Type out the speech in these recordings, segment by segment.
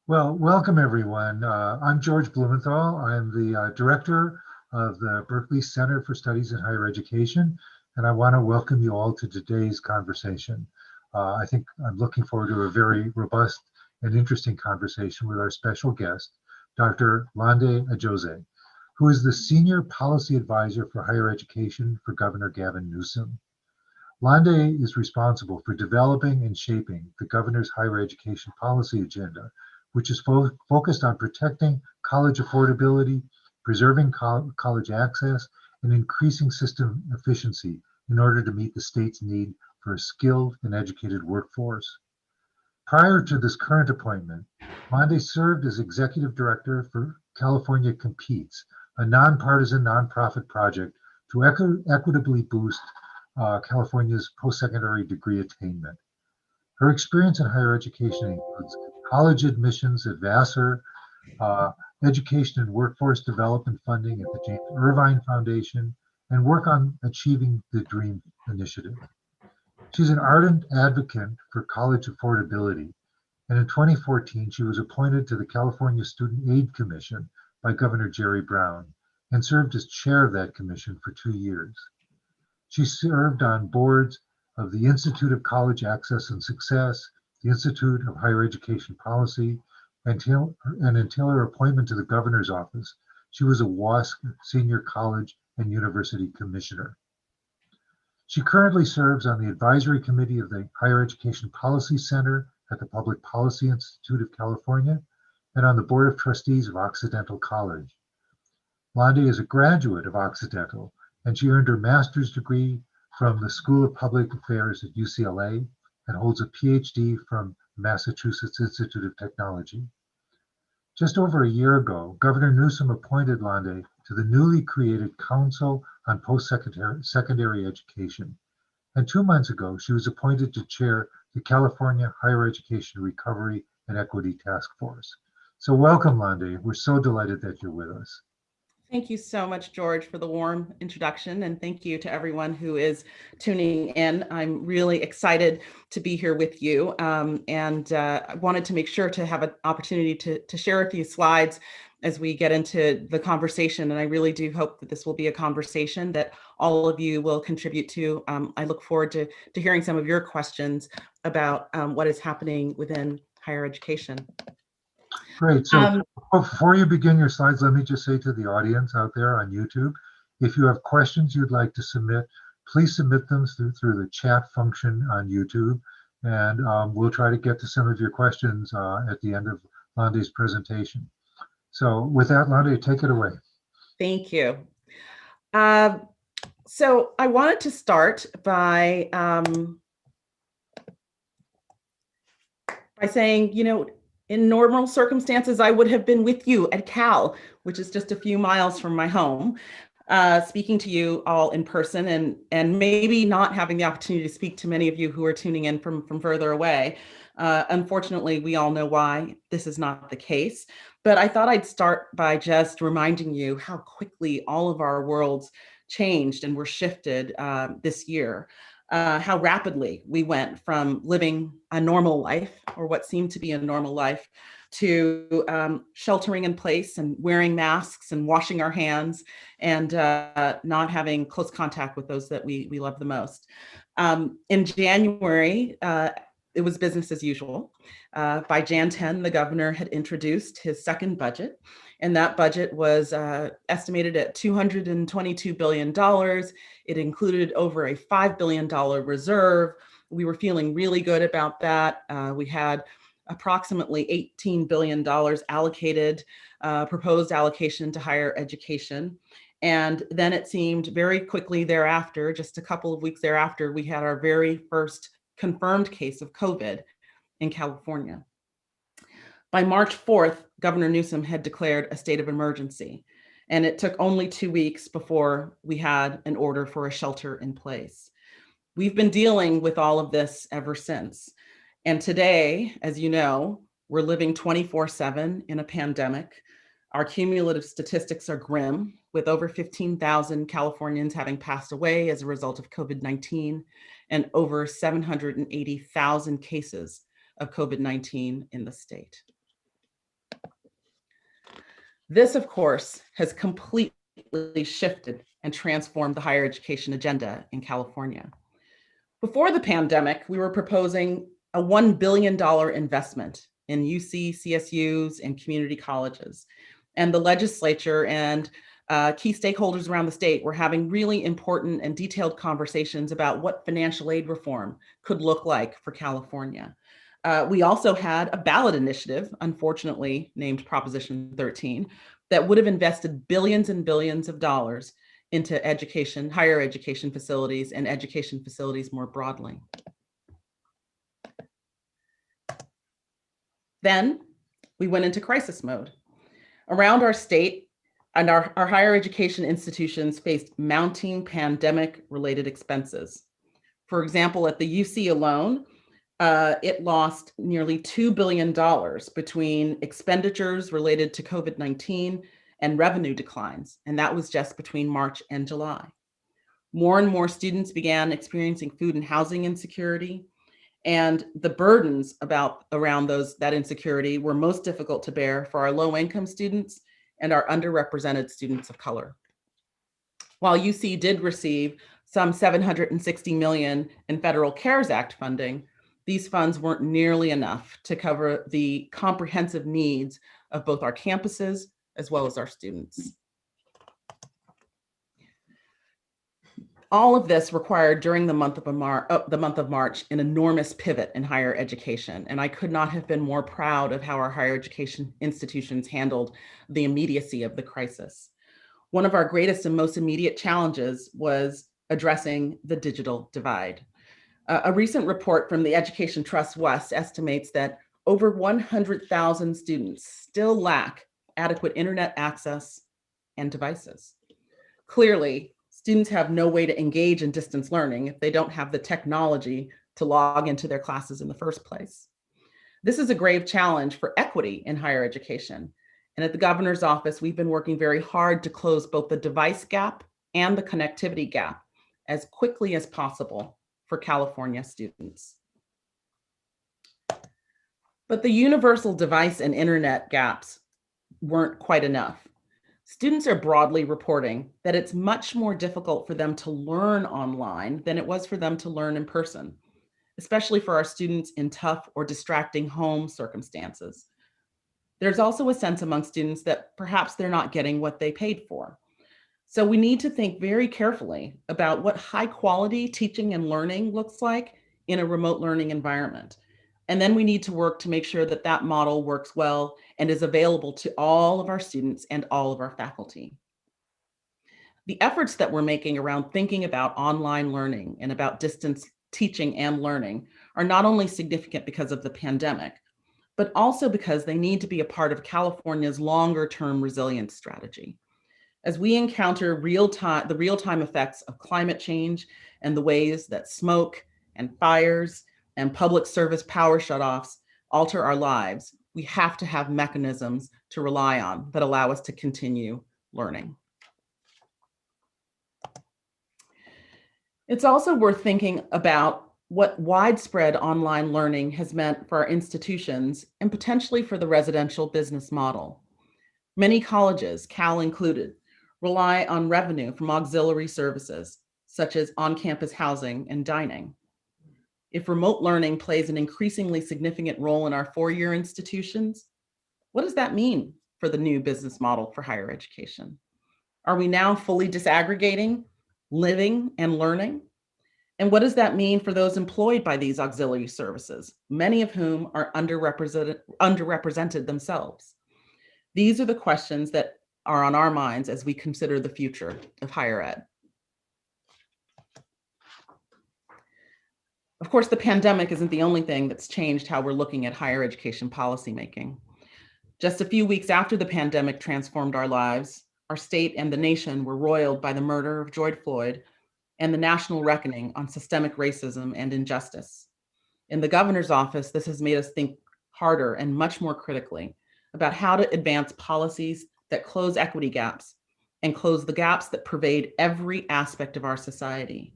Well, welcome everyone. I'm George Blumenthal. I'm the director of the Berkeley Center for Studies in Higher Education, and I want to welcome you all to today's conversation. I think I'm looking forward to a very robust and interesting conversation with our special guest, Dr. Lande Ajose, who is the Senior Policy Advisor for Higher Education for Governor Gavin Newsom. Lande is responsible for developing and shaping the governor's higher education policy agenda, which is focused on protecting college affordability, preserving college access, and increasing system efficiency in order to meet the state's need for a skilled and educated workforce. Prior to this current appointment, Lande served as executive director for California Competes, a nonpartisan nonprofit project to equitably boost California's post-secondary degree attainment. Her experience in higher education includes college admissions at Vassar, education and workforce development funding at the James Irvine Foundation, and work on Achieving the Dream initiative. She's an ardent advocate for college affordability, and in 2014, she was appointed to the California Student Aid Commission by Governor Jerry Brown and served as chair of that commission for 2 years. She served on boards of the Institute of College Access and Success, the Institute of Higher Education Policy, until her appointment to the governor's office, she was a WASC Senior College and University Commissioner. She currently serves on the advisory committee of the Higher Education Policy Center at the Public Policy Institute of California and on the Board of Trustees of Occidental College. Lande is a graduate of Occidental, and she earned her master's degree from the School of Public Affairs at UCLA and holds a PhD from Massachusetts Institute of Technology. Just over a year ago, Governor Newsom appointed Lande to the newly created Council on Post-Secondary Education. And 2 months ago, she was appointed to chair the California Higher Education Recovery and Equity Task Force. So welcome, Lande. We're so delighted that you're with us. Thank you so much, George, for the warm introduction, and thank you to everyone who is tuning in. I'm really excited to be here with you, and I wanted to make sure to have an opportunity to share a few slides as we get into the conversation, and I really do hope that this will be a conversation that all of you will contribute to. I look forward to hearing some of your questions about what is happening within higher education. Great. So before you begin your slides, let me just say to the audience out there on YouTube, if you have questions you'd like to submit, please submit them through the chat function on YouTube, and we'll try to get to some of your questions at the end of Lande's presentation. So with that, Lande, take it away. Thank you. So I wanted to start by saying, in normal circumstances, I would have been with you at Cal, which is just a few miles from my home, speaking to you all in person, and maybe not having the opportunity to speak to many of you who are tuning in from further away. Unfortunately, we all know why this is not the case, but I thought I'd start by just reminding you how quickly all of our worlds changed and were shifted this year. How rapidly we went from living a normal life, or what seemed to be a normal life, to sheltering in place and wearing masks and washing our hands and not having close contact with those that we love the most. In January, it was business as usual. By Jan 10, the governor had introduced his second budget, and that budget was estimated at $222 billion. It included over a $5 billion reserve. We were feeling really good about that. We had approximately $18 billion allocated, proposed allocation to higher education. And then it seemed very quickly thereafter, just a couple of weeks thereafter, we had our very first confirmed case of COVID in California. By March 4th, Governor Newsom had declared a state of emergency, and it took only 2 weeks before we had an order for a shelter in place. We've been dealing with all of this ever since. And today, as you know, we're living 24/7 in a pandemic. Our cumulative statistics are grim, with over 15,000 Californians having passed away as a result of COVID-19 and over 780,000 cases of COVID-19 in the state. This, of course, has completely shifted and transformed the higher education agenda in California. Before the pandemic, we were proposing a $1 billion investment in UC, CSUs, and community colleges. And the legislature and key stakeholders around the state were having really important and detailed conversations about what financial aid reform could look like for California. We also had a ballot initiative, unfortunately named Proposition 13, that would have invested billions and billions of dollars into education, higher education facilities, and education facilities more broadly. Then we went into crisis mode. Around our state and our higher education institutions faced mounting pandemic-related expenses. For example, at the UC alone, it lost nearly $2 billion between expenditures related to COVID-19 and revenue declines, and that was just between March and July. More and more students began experiencing food and housing insecurity, and the burdens around that insecurity were most difficult to bear for our low-income students and our underrepresented students of color. While UC did receive some $760 million in federal CARES Act funding, these funds weren't nearly enough to cover the comprehensive needs of both our campuses as well as our students. All of this required during the month of March an enormous pivot in higher education, and I could not have been more proud of how our higher education institutions handled the immediacy of the crisis. One of our greatest and most immediate challenges was addressing the digital divide. A recent report from the Education Trust West estimates that over 100,000 students still lack adequate internet access and devices. Clearly, students have no way to engage in distance learning if they don't have the technology to log into their classes in the first place. This is a grave challenge for equity in higher education. And at the governor's office, we've been working very hard to close both the device gap and the connectivity gap as quickly as possible for California students. But the universal device and internet gaps weren't quite enough. Students are broadly reporting that it's much more difficult for them to learn online than it was for them to learn in person, especially for our students in tough or distracting home circumstances. There's also a sense among students that perhaps they're not getting what they paid for. So we need to think very carefully about what high quality teaching and learning looks like in a remote learning environment. And then we need to work to make sure that that model works well and is available to all of our students and all of our faculty. The efforts that we're making around thinking about online learning and about distance teaching and learning are not only significant because of the pandemic, but also because they need to be a part of California's longer-term resilience strategy. As we encounter the real-time effects of climate change and the ways that smoke and fires and public service power shutoffs alter our lives, we have to have mechanisms to rely on that allow us to continue learning. It's also worth thinking about what widespread online learning has meant for our institutions and potentially for the residential business model. Many colleges, Cal included, rely on revenue from auxiliary services, such as on-campus housing and dining. If remote learning plays an increasingly significant role in our four-year institutions, what does that mean for the new business model for higher education? Are we now fully disaggregating living and learning? And what does that mean for those employed by these auxiliary services, many of whom are underrepresented themselves? These are the questions that are on our minds as we consider the future of higher ed. Of course, the pandemic isn't the only thing that's changed how we're looking at higher education policymaking. Just a few weeks after the pandemic transformed our lives, our state and the nation were roiled by the murder of George Floyd and the national reckoning on systemic racism and injustice. In the governor's office, this has made us think harder and much more critically about how to advance policies that close equity gaps and close the gaps that pervade every aspect of our society,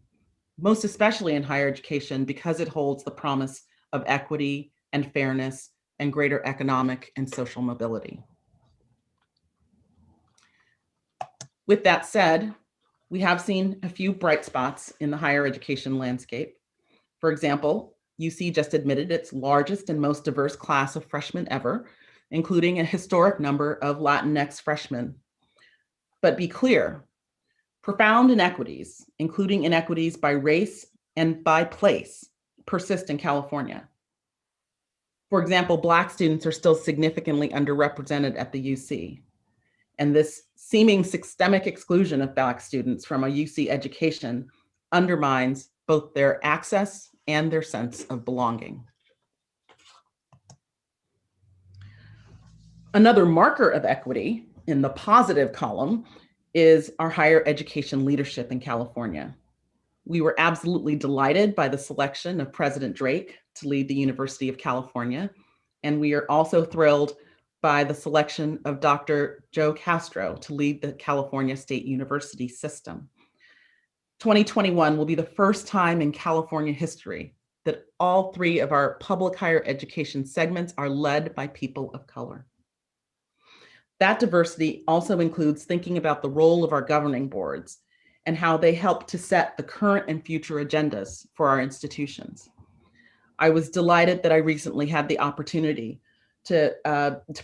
most especially in higher education because it holds the promise of equity, and fairness, and greater economic and social mobility. With that said, we have seen a few bright spots in the higher education landscape. For example, UC just admitted its largest and most diverse class of freshmen ever, including a historic number of Latinx freshmen. But be clear, profound inequities, including inequities by race and by place, persist in California. For example, Black students are still significantly underrepresented at the UC. And this seeming systemic exclusion of Black students from a UC education undermines both their access and their sense of belonging. Another marker of equity in the positive column is our higher education leadership in California. We were absolutely delighted by the selection of President Drake to lead the University of California, and we are also thrilled by the selection of Dr. Joe Castro to lead the California State University system. 2021 will be the first time in California history that all three of our public higher education segments are led by people of color. That diversity also includes thinking about the role of our governing boards and how they help to set the current and future agendas for our institutions. I was delighted that I recently had the opportunity to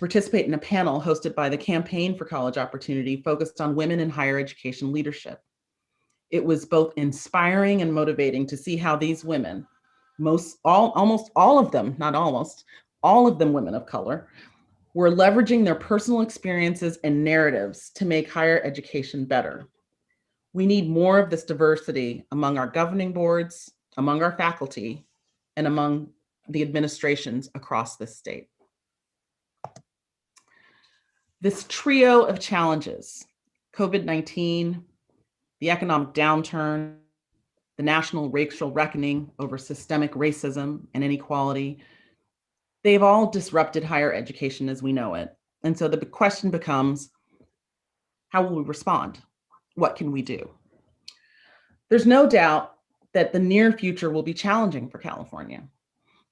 participate in a panel hosted by the Campaign for College Opportunity focused on women in higher education leadership. It was both inspiring and motivating to see how these women, almost all of them, not almost, all of them women of color, were leveraging their personal experiences and narratives to make higher education better. We need more of this diversity among our governing boards, among our faculty, and among the administrations across this state. This trio of challenges, COVID-19, the economic downturn, the national racial reckoning over systemic racism and inequality, they've all disrupted higher education as we know it. And so the question becomes, how will we respond? What can we do? There's no doubt that the near future will be challenging for California.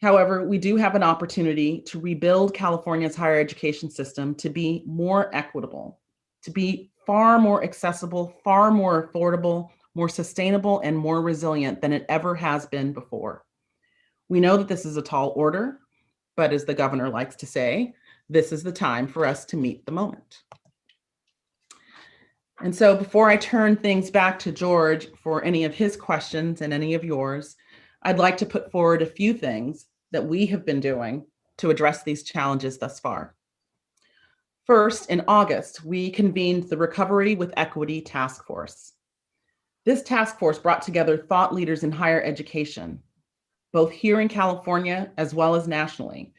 However, we do have an opportunity to rebuild California's higher education system to be more equitable, to be far more accessible, far more affordable, more sustainable, and more resilient than it ever has been before. We know that this is a tall order, but as the governor likes to say, this is the time for us to meet the moment. And so before I turn things back to George for any of his questions and any of yours, I'd like to put forward a few things that we have been doing to address these challenges thus far. First, in August, we convened the Recovery with Equity Task Force. This task force brought together thought leaders in higher education, both here in California as well as nationally,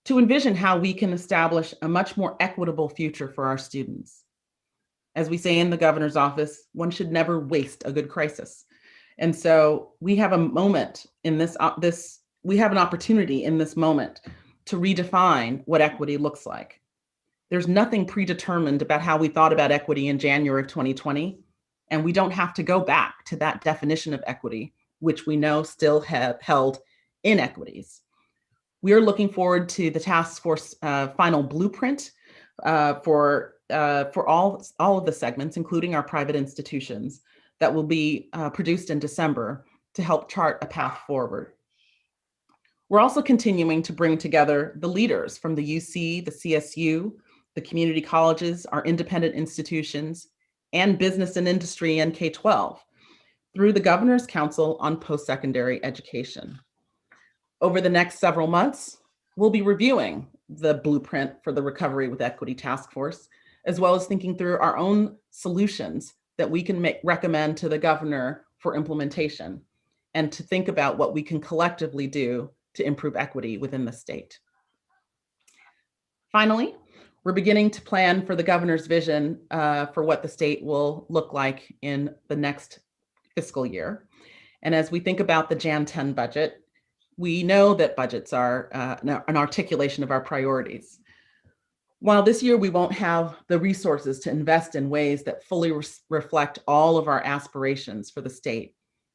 to envision how we can establish a much more equitable future for our students. As we say in the governor's office, one should never waste a good crisis. And so we have a moment in we have an opportunity in this moment to redefine what equity looks like. There's nothing predetermined about how we thought about equity in January of 2020, and we don't have to go back to that definition of equity, which we know still have held inequities. We are looking forward to the task force final blueprint for all of the segments, including our private institutions, that will be produced in December to help chart a path forward. We're also continuing to bring together the leaders from the UC, the CSU, the community colleges, our independent institutions, and business and industry and K-12 through the Governor's Council on Post-Secondary Education. Over the next several months, we'll be reviewing the blueprint for the Recovery with Equity Task Force, as well as thinking through our own solutions that we can recommend to the governor for implementation, and to think about what we can collectively do to improve equity within the state. Finally, we're beginning to plan for the governor's vision for what the state will look like in the next fiscal year. And as we think about the Jan 10 budget, we know that budgets are an articulation of our priorities. While this year we won't have the resources to invest in ways that fully reflect all of our aspirations for the state,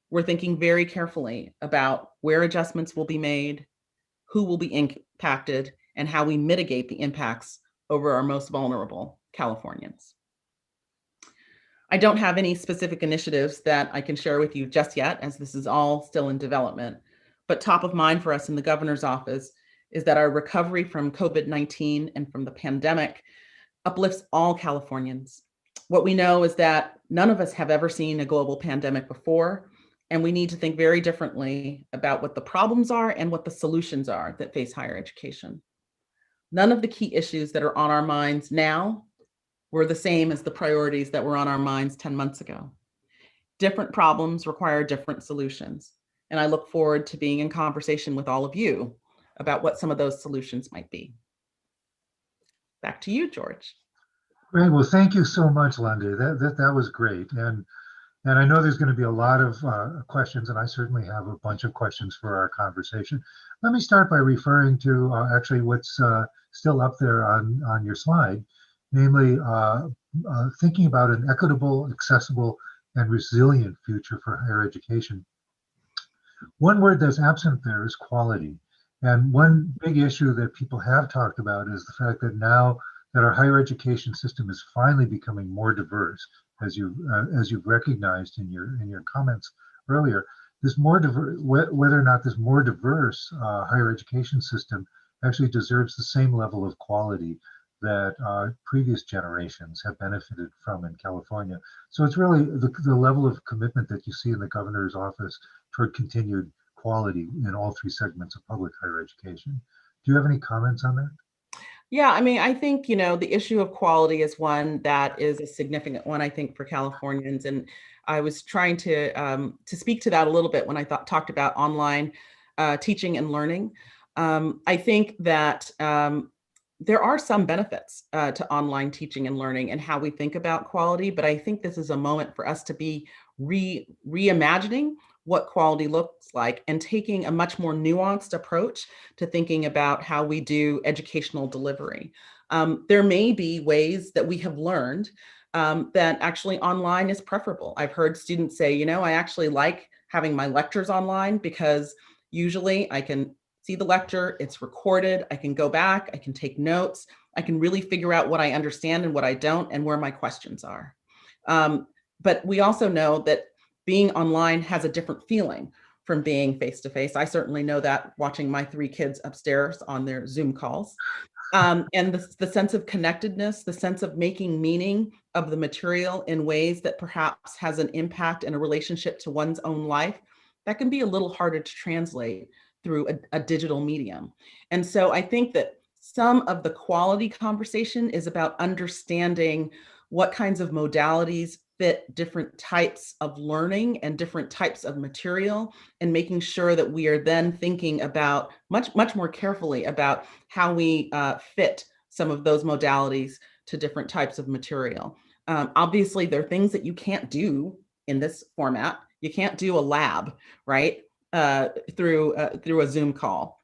we're thinking very carefully about where adjustments will be made, who will be impacted, and how we mitigate the impacts over our most vulnerable Californians. I don't have any specific initiatives that I can share with you just yet, as this is all still in development. But top of mind for us in the governor's office is that our recovery from COVID-19 and from the pandemic uplifts all Californians. What we know is that none of us have ever seen a global pandemic before, and we need to think very differently about what the problems are and what the solutions are that face higher education. None of the key issues that are on our minds now were the same as the priorities that were on our minds 10 months ago. Different problems require different solutions. And I look forward to being in conversation with all of you about what some of those solutions might be. Back to you, George. Great. Well, thank you so much, Lande. That was great. And I know there's going to be a lot of questions, and I certainly have a bunch of questions for our conversation. Let me start by referring to actually what's still up there on your slide, namely thinking about an equitable, accessible, and resilient future for higher education. One word that's absent there is quality. And one big issue that people have talked about is the fact that now that our higher education system is finally becoming more diverse, as you've recognized in your comments earlier, this more diverse, whether or not this more diverse higher education system actually deserves the same level of quality that previous generations have benefited from in California. So it's really the level of commitment that you see in the governor's office toward continued quality in all three segments of public higher education. Do you have any comments on that? Yeah, I mean, I think, the issue of quality is one that is a significant one, I think, for Californians. And I was trying to speak to that a little bit when I talked about online teaching and learning. I think that there are some benefits to online teaching and learning and how we think about quality, but I think this is a moment for us to be reimagining what quality looks like and taking a much more nuanced approach to thinking about how we do educational delivery. There may be ways that we have learned that actually online is preferable. I've heard students say, I actually like having my lectures online because usually I can see the lecture, it's recorded, I can go back, I can take notes, I can really figure out what I understand and what I don't and where my questions are. But we also know that being online has a different feeling from being face-to-face. I certainly know that watching my 3 kids upstairs on their Zoom calls. And the sense of connectedness, the sense of making meaning of the material in ways that perhaps has an impact and a relationship to one's own life, that can be a little harder to translate through a digital medium. And so I think that some of the quality conversation is about understanding what kinds of modalities fit different types of learning and different types of material, and making sure that we are then thinking about much more carefully about how we fit some of those modalities to different types of material. Obviously, there are things that you can't do in this format. You can't do a lab, right, through a Zoom call.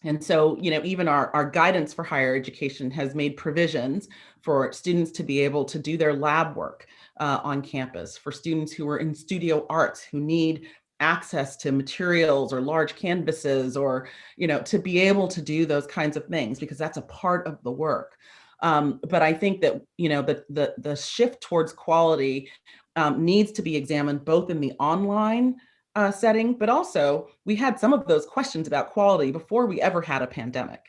And so, even our guidance for higher education has made provisions for students to be able to do their lab work on campus, for students who are in studio arts who need access to materials or large canvases or, to be able to do those kinds of things, because that's a part of the work. But I think that, the shift towards quality needs to be examined both in the online setting, but also we had some of those questions about quality before we ever had a pandemic.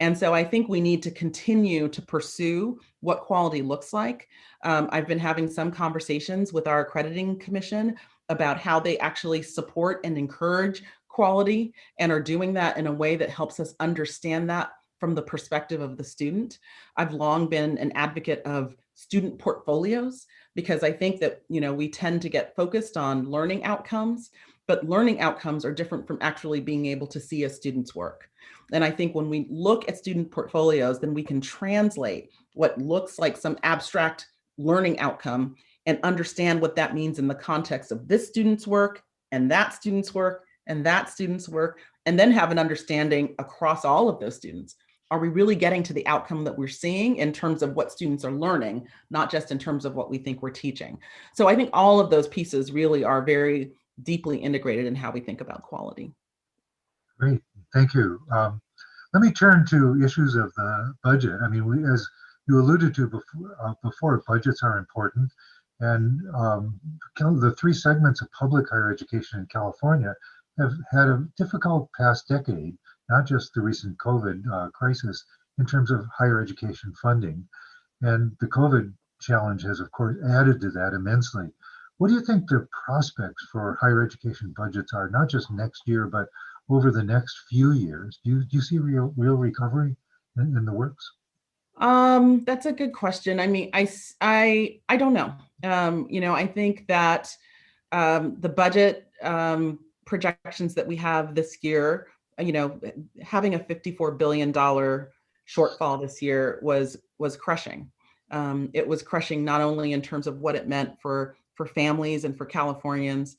And so I think we need to continue to pursue what quality looks like. I've been having some conversations with our accrediting commission about how they actually support and encourage quality and are doing that in a way that helps us understand that from the perspective of the student. I've long been an advocate of student portfolios because I think that, we tend to get focused on learning outcomes, but learning outcomes are different from actually being able to see a student's work. And I think when we look at student portfolios, then we can translate what looks like some abstract learning outcome and understand what that means in the context of this student's work and that student's work and that student's work, and then have an understanding across all of those students. Are we really getting to the outcome that we're seeing in terms of what students are learning, not just in terms of what we think we're teaching? So I think all of those pieces really are very deeply integrated in how we think about quality. Great, thank you. Let me turn to issues of the budget. I mean, as you alluded to before, budgets are important, And the three segments of public higher education in California have had a difficult past decade, not just the recent COVID crisis, in terms of higher education funding. And the COVID challenge has, of course, added to that immensely. What do you think the prospects for higher education budgets are, not just next year, but over the next few years? Do you see real recovery in the works? That's a good question. I mean, I don't know. I think that the budget projections that we have this year, having a $54 billion shortfall this year was crushing. It was crushing not only in terms of what it meant for families and for Californians,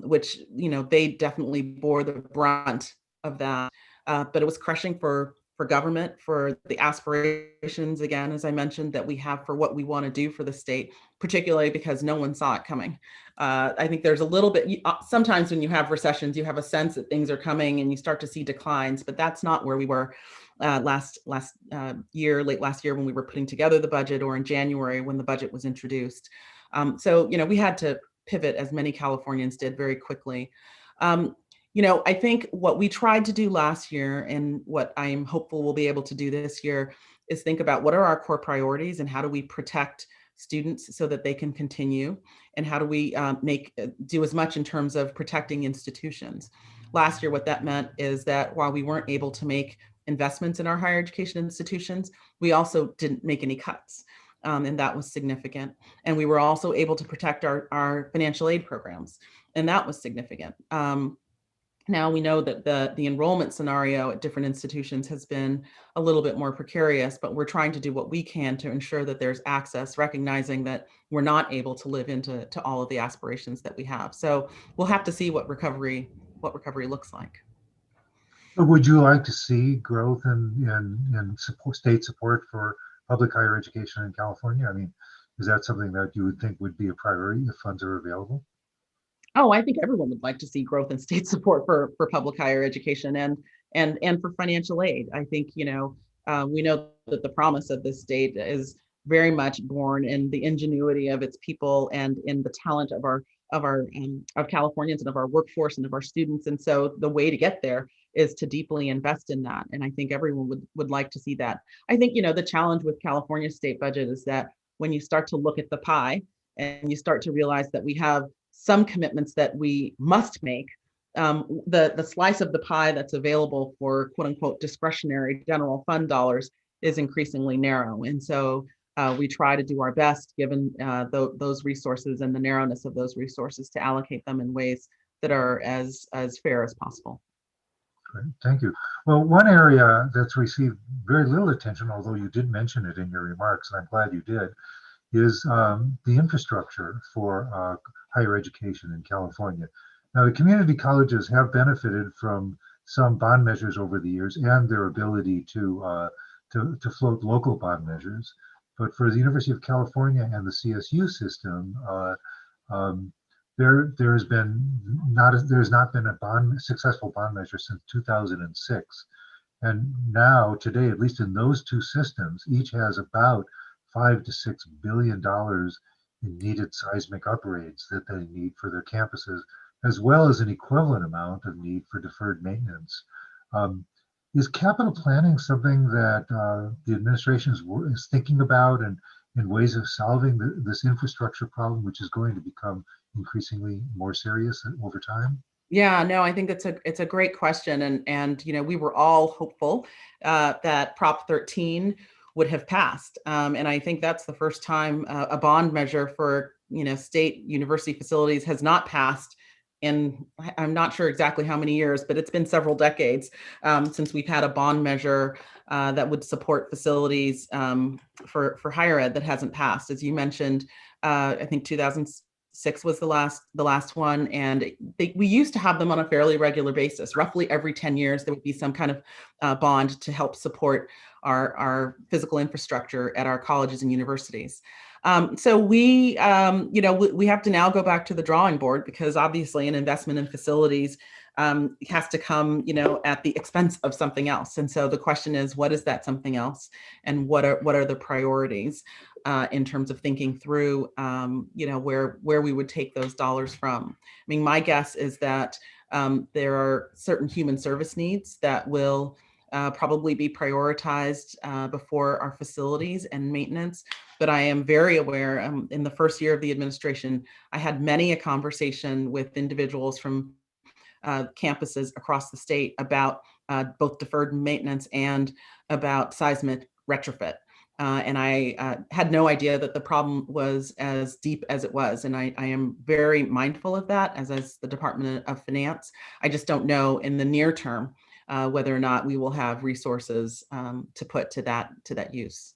which they definitely bore the brunt of that, but it was crushing for government, for the aspirations, again, as I mentioned, that we have for what we want to do for the state, particularly because no one saw it coming. I think there's a little bit, sometimes when you have recessions, you have a sense that things are coming and you start to see declines, but that's not where we were last year, late last year when we were putting together the budget, or in January when the budget was introduced. So we had to pivot, as many Californians did, very quickly. I think what we tried to do last year, and what I'm hopeful we'll be able to do this year, is think about what are our core priorities and how do we protect students so that they can continue, and how do we do as much in terms of protecting institutions. Last year, what that meant is that while we weren't able to make investments in our higher education institutions, we also didn't make any cuts. And that was significant. And we were also able to protect our financial aid programs, and that was significant. Now we know that the enrollment scenario at different institutions has been a little bit more precarious, but we're trying to do what we can to ensure that there's access, recognizing that we're not able to live into all of the aspirations that we have. So we'll have to see what recovery looks like. But would you like to see growth in state support for public higher education in California? I mean, is that something that you would think would be a priority if funds are available? Oh, I think everyone would like to see growth in state support for public higher education and for financial aid. I think we know that the promise of this state is very much born in the ingenuity of its people and in the talent of Californians and of our workforce and of our students. And so the way to get there is to deeply invest in that. And I think everyone would like to see that. I think the challenge with California's state budget is that when you start to look at the pie and you start to realize that we have some commitments that we must make, the slice of the pie that's available for quote unquote discretionary general fund dollars is increasingly narrow. And so we try to do our best, given those resources and the narrowness of those resources, to allocate them in ways that are as fair as possible. Great, thank you. Well, one area that's received very little attention, although you did mention it in your remarks, and I'm glad you did, is the infrastructure for higher education in California. Now, the community colleges have benefited from some bond measures over the years and their ability to float local bond measures. But for the University of California and the CSU system, there has not been a successful bond measure since 2006. And now, today, at least in those two systems, each has about $5 to $6 billion in needed seismic upgrades that they need for their campuses, as well as an equivalent amount of need for deferred maintenance. Is capital planning something that the administration is thinking about, and ways of solving this infrastructure problem, which is going to become increasingly more serious over time? Yeah, no, I think it's a great question, and we were all hopeful that Prop 13 would have passed, and I think that's the first time a bond measure for state university facilities has not passed in, I'm not sure exactly how many years, but it's been several decades since we've had a bond measure that would support facilities for higher ed that hasn't passed. As you mentioned, I think 2006 was the last one, and we used to have them on a fairly regular basis. Roughly every 10 years, there would be some kind of bond to help support our physical infrastructure at our colleges and universities. So we have to now go back to the drawing board, because obviously an investment in facilities has to come, at the expense of something else. And so the question is, what is that something else, and what are the priorities in terms of thinking through, where we would take those dollars from? I mean, my guess is that there are certain human service needs that will probably be prioritized before our facilities and maintenance. But I am very aware, in the first year of the administration, I had many a conversation with individuals from campuses across the state about both deferred maintenance and about seismic retrofit. And I had no idea that the problem was as deep as it was. And I am very mindful of that as the Department of Finance. I just don't know in the near term whether or not we will have resources to put to that use.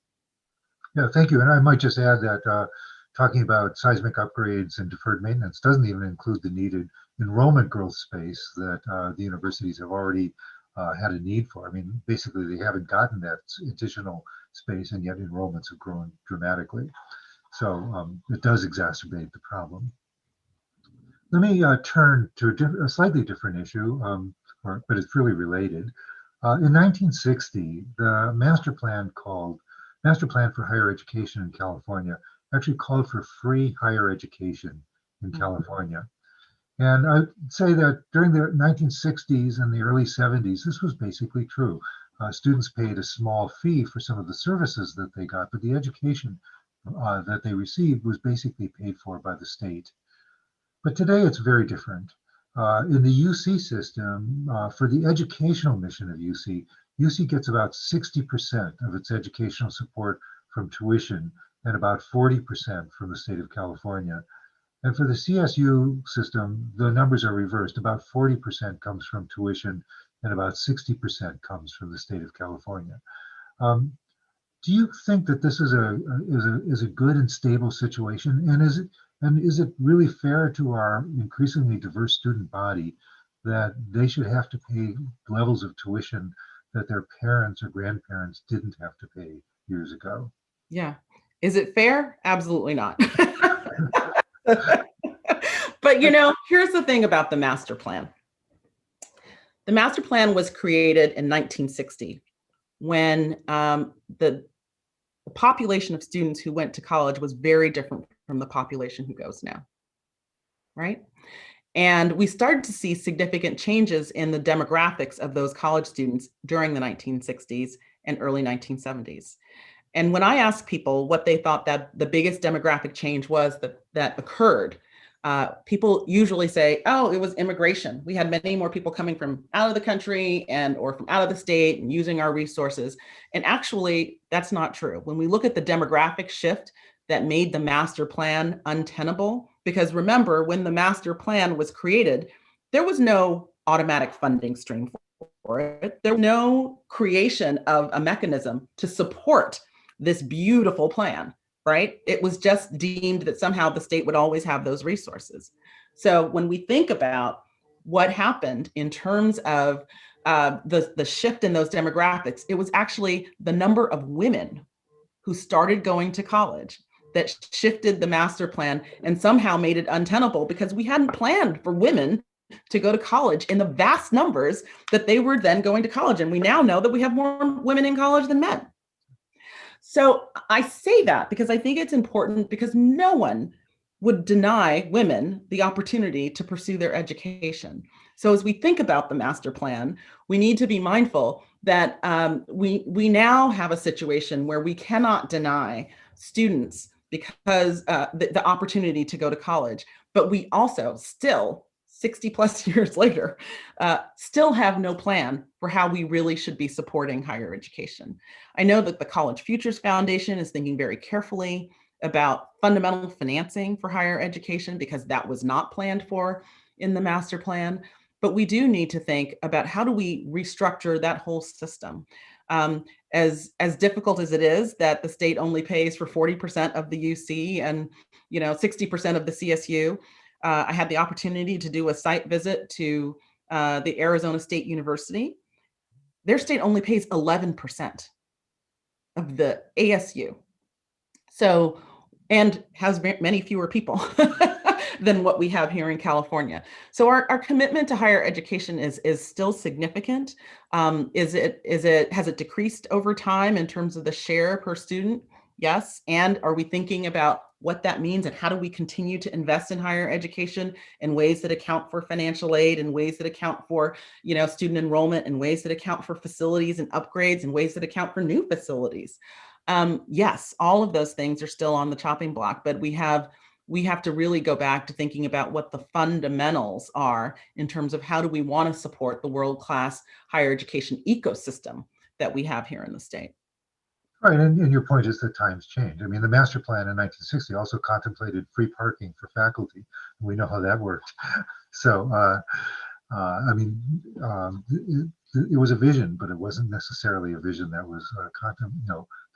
Yeah, thank you. And I might just add that talking about seismic upgrades and deferred maintenance doesn't even include the needed enrollment growth space that the universities have already had a need for. I mean, basically, they haven't gotten that additional space, and yet enrollments have grown dramatically. So it does exacerbate the problem. Let me turn to a slightly different issue, but it's really related. In 1960, the master plan for Higher Education in California actually called for free higher education in California. And I'd say that during the 1960s and the early 70s, this was basically true. Students paid a small fee for some of the services that they got, but the education that they received was basically paid for by the state. But today it's very different. In the UC system, for the educational mission of UC gets about 60% of its educational support from tuition and about 40% from the state of California. And for the CSU system, the numbers are reversed. About 40% comes from tuition and about 60% comes from the state of California. Do you think that this is a good and stable situation? And is it really fair to our increasingly diverse student body that they should have to pay levels of tuition that their parents or grandparents didn't have to pay years ago? Yeah. Is it fair? Absolutely not. But here's the thing about the master plan. The master plan was created in 1960 when the population of students who went to college was very different from the population who goes now, right? And we started to see significant changes in the demographics of those college students during the 1960s and early 1970s. And when I ask people what they thought that the biggest demographic change was that occurred, people usually say, oh, it was immigration. We had many more people coming from out of the country or from out of the state and using our resources. And actually, that's not true. When we look at the demographic shift that made the master plan untenable, because remember, when the master plan was created, there was no automatic funding stream for it. There was no creation of a mechanism to support this beautiful plan, right? It was just deemed that somehow the state would always have those resources. So when we think about what happened in terms of the shift in those demographics, it was actually the number of women who started going to college that shifted the master plan and somehow made it untenable, because we hadn't planned for women to go to college in the vast numbers that they were then going to college. And we now know that we have more women in college than men. So I say that because I think it's important, because no one would deny women the opportunity to pursue their education. So as we think about the master plan, we need to be mindful that we now have a situation where we cannot deny students because the opportunity to go to college, but we also still 60 plus years later, still have no plan for how we really should be supporting higher education. I know that the College Futures Foundation is thinking very carefully about fundamental financing for higher education, because that was not planned for in the master plan. But we do need to think about how do we restructure that whole system. As difficult as it is that the state only pays for 40% of the UC and 60% of the CSU, I had the opportunity to do a site visit to the Arizona State University. Their state only pays 11% of the ASU. So and has many fewer people than what we have here in California. So our commitment to higher education is still significant. Has it decreased over time in terms of the share per student? Yes. And are we thinking about what that means and how do we continue to invest in higher education in ways that account for financial aid, in ways that account for, student enrollment, in ways that account for facilities and upgrades, in ways that account for new facilities? Yes, all of those things are still on the chopping block, but we have to really go back to thinking about what the fundamentals are in terms of how do we want to support the world-class higher education ecosystem that we have here in the state. Right, and your point is that times change. I mean, the master plan in 1960 also contemplated free parking for faculty. And we know how that worked. So, I mean, it was a vision, but it wasn't necessarily a vision that was,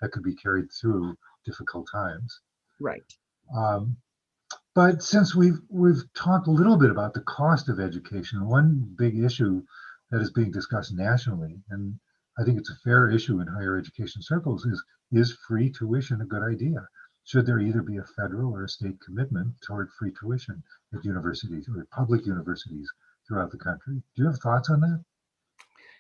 that could be carried through difficult times. Right. But since we've talked a little bit about the cost of education, one big issue that is being discussed nationally, and I think it's a fair issue in higher education circles, is free tuition a good idea? Should there either be a federal or a state commitment toward free tuition at universities or public universities throughout the country? Do you have thoughts on that?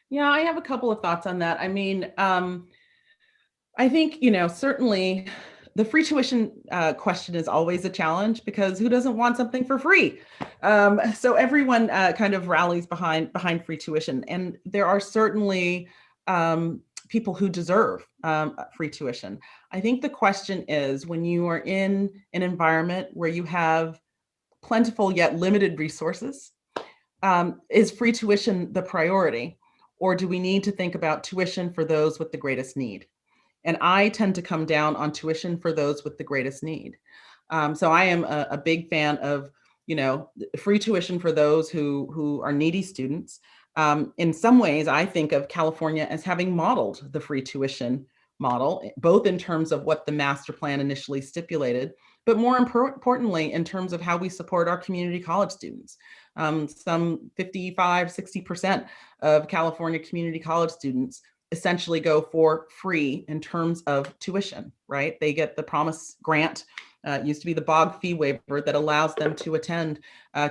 Yeah, I have a couple of thoughts on that. I mean, I think, certainly the free tuition question is always a challenge because who doesn't want something for free? So everyone kind of rallies behind free tuition. And there are certainly people who deserve free tuition. I think the question is when you are in an environment where you have plentiful yet limited resources, is free tuition the priority? Or do we need to think about tuition for those with the greatest need? And I tend to come down on tuition for those with the greatest need. So I am a big fan of, free tuition for those who are needy students. In some ways, I think of California as having modeled the free tuition model, both in terms of what the master plan initially stipulated, but more importantly, in terms of how we support our community college students. Some 55, 60% of California community college students essentially go for free in terms of tuition, right? They get the Promise Grant, used to be the BOG fee waiver that allows them to attend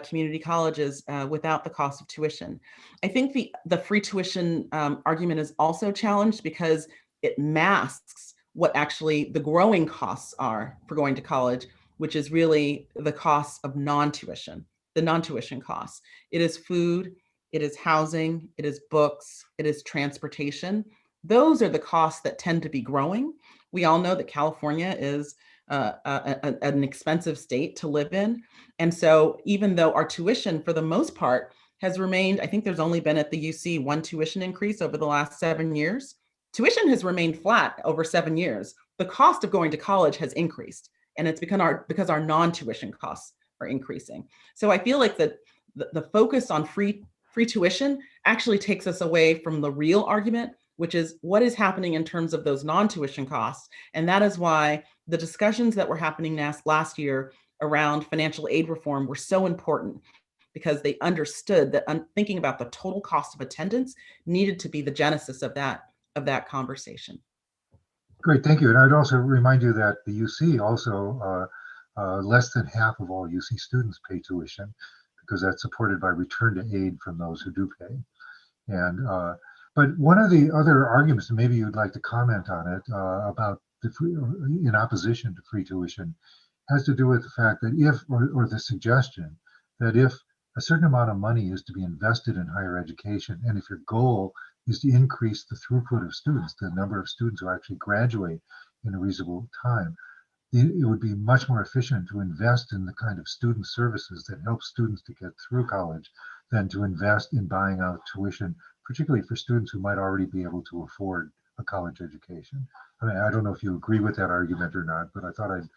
community colleges without the cost of tuition. I think the free tuition argument is also challenged because it masks what actually the growing costs are for going to college, which is really the costs of non-tuition, the non-tuition costs. It is food, it is housing, it is books, it is transportation. Those are the costs that tend to be growing. We all know that California is an expensive state to live in. And so even though our tuition for the most part has remained, I think there's only been at the UC one tuition increase over the last 7 years. Tuition has remained flat over 7 years. The cost of going to college has increased, and it's because our non-tuition costs are increasing. So I feel like the focus on free tuition actually takes us away from the real argument, which is what is happening in terms of those non-tuition costs. And that is why the discussions that were happening last year around financial aid reform were so important, because they understood that thinking about the total cost of attendance needed to be the genesis of that conversation. Great, thank you. And I'd also remind you that the UC also, less than half of all UC students pay tuition because that's supported by return to aid from those who do pay. And but one of the other arguments, and maybe you'd like to comment on it, about in opposition to free tuition, has to do with the fact that or the suggestion that if a certain amount of money is to be invested in higher education, and if your goal is to increase the throughput of students, the number of students who actually graduate in a reasonable time, it would be much more efficient to invest in the kind of student services that help students to get through college than to invest in buying out tuition, particularly for students who might already be able to afford a college education. I mean, I don't know if you agree with that argument or not, but I thought I'd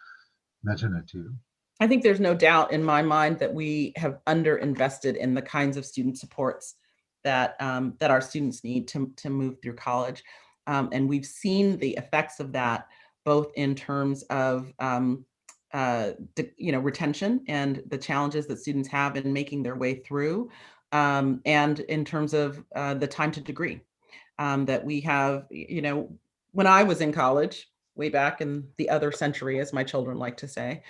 mention it to you. I think there's no doubt in my mind that we have underinvested in the kinds of student supports that our students need to move through college. And we've seen the effects of that both in terms of retention and the challenges that students have in making their way through, and in terms of the time to degree that we have. When I was in college, way back in the other century, as my children like to say.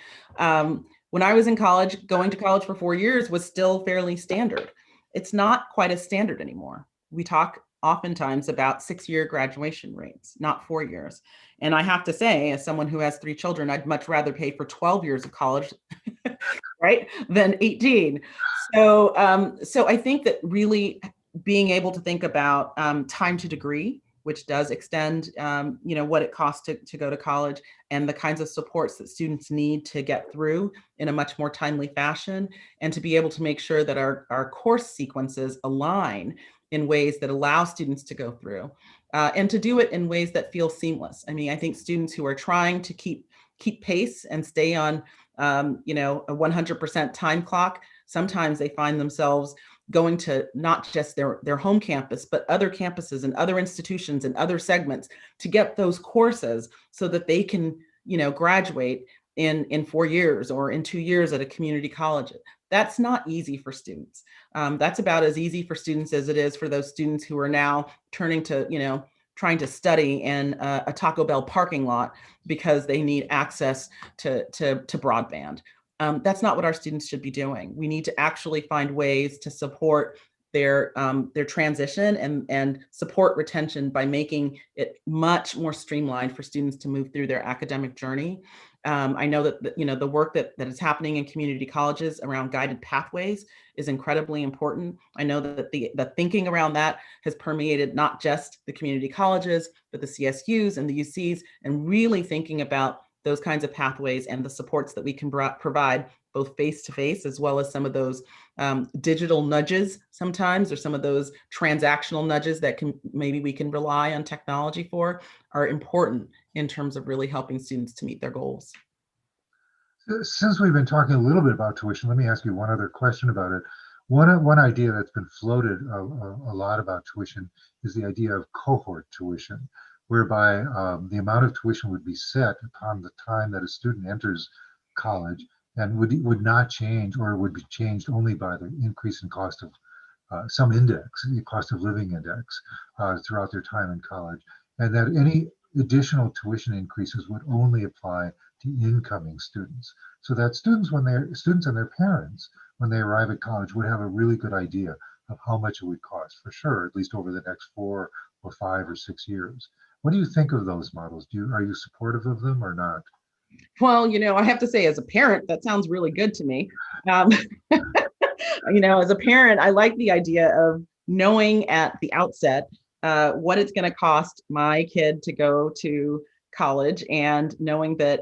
When I was in college, going to college for 4 years was still fairly standard. It's not quite as standard anymore. We talk oftentimes about 6-year graduation rates, not 4 years. And I have to say, as someone who has 3 children, I'd much rather pay for 12 years of college, right, than 18. So I think that really being able to think about time to degree, which does extend, what it costs to go to college, and the kinds of supports that students need to get through in a much more timely fashion, and to be able to make sure that our course sequences align in ways that allow students to go through, and to do it in ways that feel seamless. I mean, I think students who are trying to keep pace and stay on, a 100% time clock, sometimes they find themselves going to not just their home campus, but other campuses and other institutions and other segments to get those courses so that they can, graduate in 4 years or in 2 years at a community college. That's not easy for students. That's about as easy for students as it is for those students who are now turning to, trying to study in a Taco Bell parking lot because they need access to broadband. That's not what our students should be doing. We need to actually find ways to support their transition and support retention by making it much more streamlined for students to move through their academic journey. I know that the work that is happening in community colleges around guided pathways is incredibly important. I know that the thinking around that has permeated not just the community colleges, but the CSUs and the UCs, and really thinking about those kinds of pathways and the supports that we can provide both face-to-face as well as some of those digital nudges sometimes, or some of those transactional nudges that maybe we can rely on technology for, are important in terms of really helping students to meet their goals. Since we've been talking a little bit about tuition, let me ask you one other question about it. One idea that's been floated a lot about tuition is the idea of cohort tuition, whereby the amount of tuition would be set upon the time that a student enters college and would not change, or would be changed only by the increase in cost of some index, the cost of living index, throughout their time in college, and that any additional tuition increases would only apply to incoming students, so that students and their parents, when they arrive at college, would have a really good idea of how much it would cost, for sure, at least over the next 4 or 5 or 6 years. What do you think of those models? Are you supportive of them or not? Well, I have to say, as a parent, that sounds really good to me. Um, as a parent, I like the idea of knowing at the outset what it's going to cost my kid to go to college, and knowing that,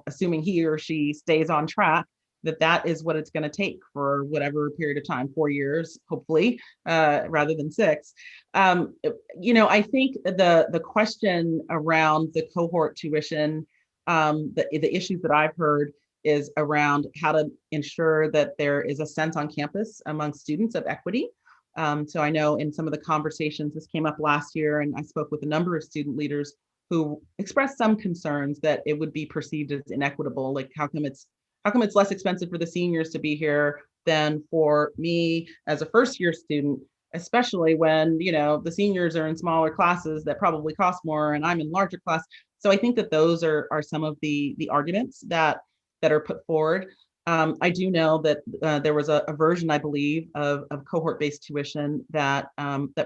assuming he or she stays on track, that is what it's going to take for whatever period of time, 4 years, hopefully, rather than 6. I think the question around the cohort tuition, the issues that I've heard is around how to ensure that there is a sense on campus among students of equity. So I know in some of the conversations, this came up last year, and I spoke with a number of student leaders who expressed some concerns that it would be perceived as inequitable. Like, how come it's less expensive for the seniors to be here than for me as a first year student, especially when, the seniors are in smaller classes that probably cost more, and I'm in larger class. So I think that those are some of the arguments that are put forward. I do know that there was a version, I believe, of cohort-based tuition that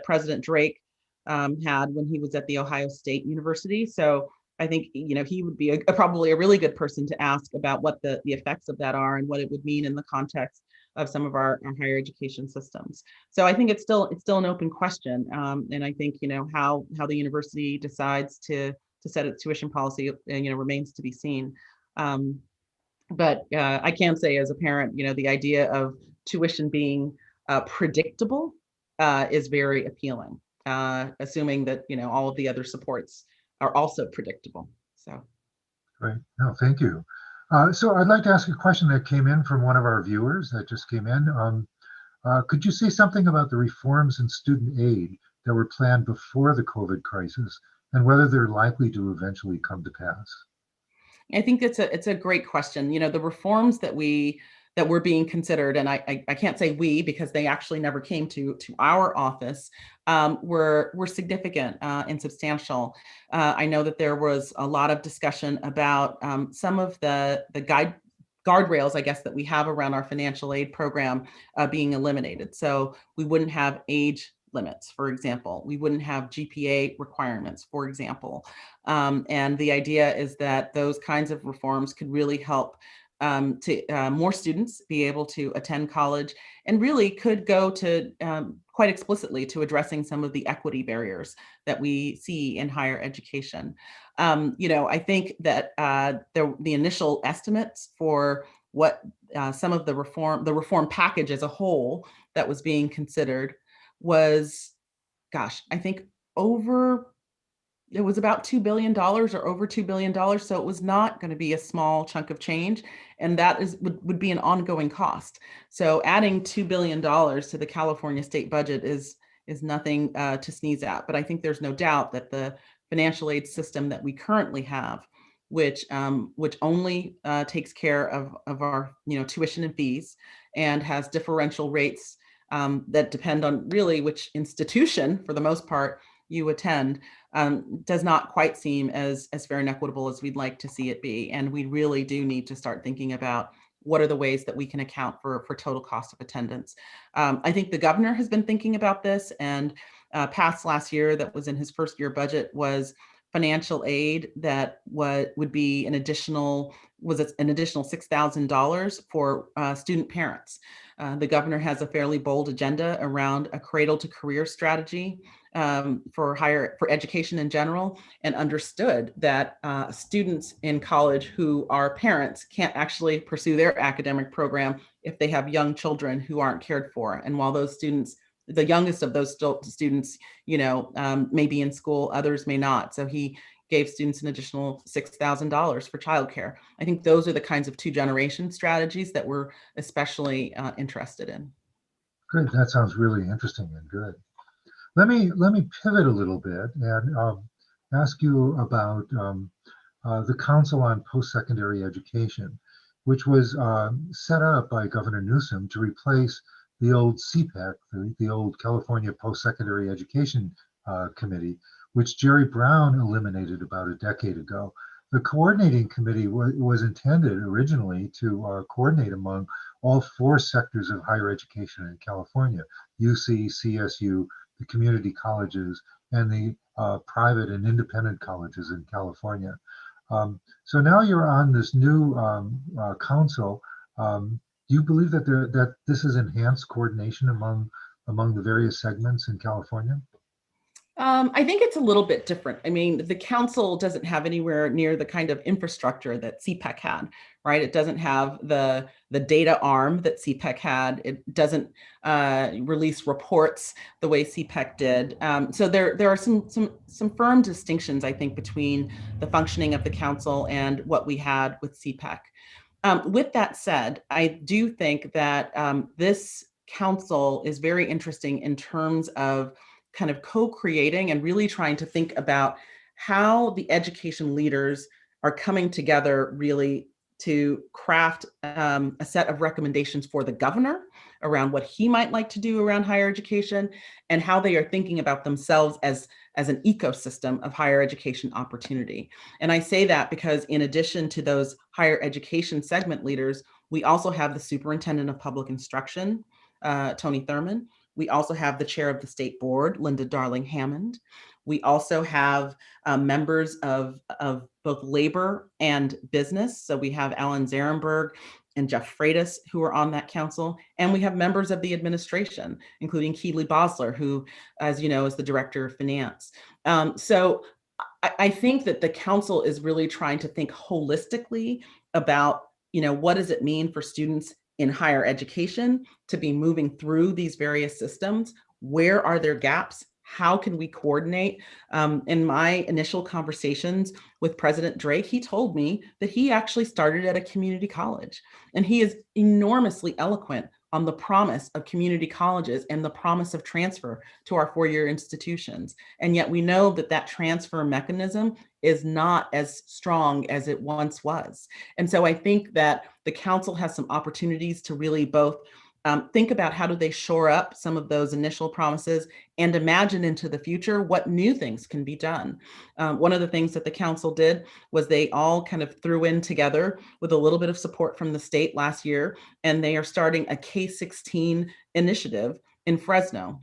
President Drake had when he was at the Ohio State University. So I think, he would be probably a really good person to ask about what the effects of that are, and what it would mean in the context of some of our higher education systems. So I think it's still an open question, and I think how the university decides to set its tuition policy, remains to be seen. But I can say, as a parent, the idea of tuition being predictable is very appealing, assuming that all of the other supports are also predictable. So. Great. No, thank you. So I'd like to ask a question that came in from one of our viewers that just came in. Could you say something about the reforms in student aid that were planned before the COVID crisis, and whether they're likely to eventually come to pass? I think it's a great question. The reforms that we that were being considered, and I can't say we because they actually never came to our office, were significant and substantial. I know that there was a lot of discussion about some of the guardrails, I guess, that we have around our financial aid program being eliminated. So we wouldn't have age limits, for example. We wouldn't have GPA requirements, for example. And the idea is that those kinds of reforms could really help to more students be able to attend college, and really could go to quite explicitly to addressing some of the equity barriers that we see in higher education. I think that the initial estimates for what some of the reform package as a whole that was being considered was, gosh, I think it was about $2 billion or over $2 billion. So it was not going to be a small chunk of change. And that would be an ongoing cost. So adding $2 billion to the California state budget is nothing to sneeze at. But I think there's no doubt that the financial aid system that we currently have, which only takes care of our tuition and fees, and has differential rates that depend on really which institution, for the most part, you attend, does not quite seem as fair and equitable as we'd like to see it be. And we really do need to start thinking about what are the ways that we can account for total cost of attendance. I think the governor has been thinking about this, and passed last year, that was in his first year budget, was financial aid that would be an additional $6,000 for student parents. The governor has a fairly bold agenda around a cradle to career strategy for education in general, and understood that students in college who are parents can't actually pursue their academic program if they have young children who aren't cared for. And while those students, the youngest of those students, may be in school, others may not. So he gave students an additional $6,000 for childcare. I think those are the kinds of two-generation strategies that we're especially interested in. Good. That sounds really interesting and good. Let me pivot a little bit and ask you about the Council on Post-Secondary Education, which was set up by Governor Newsom to replace the old CPEC, the old California Post-Secondary Education Committee, which Jerry Brown eliminated about a decade ago. The coordinating committee was intended originally to coordinate among all four sectors of higher education in California: UC, CSU, the community colleges, and the private and independent colleges in California. So now you're on this new council. Do you believe that this has enhanced coordination among the various segments in California? I think it's a little bit different. I mean, the council doesn't have anywhere near the kind of infrastructure that CPEC had, right? It doesn't have the data arm that CPEC had. It doesn't release reports the way CPEC did. So there are some firm distinctions, I think, between the functioning of the council and what we had with CPEC. With that said, I do think that this council is very interesting in terms of kind of co-creating and really trying to think about how the education leaders are coming together really to craft a set of recommendations for the governor around what he might like to do around higher education, and how they are thinking about themselves as an ecosystem of higher education opportunity. And I say that because in addition to those higher education segment leaders, we also have the superintendent of public instruction, Tony Thurman. We also have the chair of the state board, Linda Darling-Hammond. We also have members of both labor and business. So we have Alan Zarenberg and Jeff Freitas, who are on that council. And we have members of the administration, including Keely Bosler, who, as you know, is the director of finance. So I think that the council is really trying to think holistically about, what does it mean for students in higher education to be moving through these various systems? Where are there gaps? How can we coordinate? In my initial conversations with President Drake, he told me that he actually started at a community college, and he is enormously eloquent on the promise of community colleges and the promise of transfer to our four-year institutions. And yet we know that that transfer mechanism is not as strong as it once was. And so I think that the council has some opportunities to really both think about how do they shore up some of those initial promises and imagine into the future what new things can be done. One of the things that the council did was they all kind of threw in together with a little bit of support from the state last year, and they are starting a K-16 initiative in Fresno,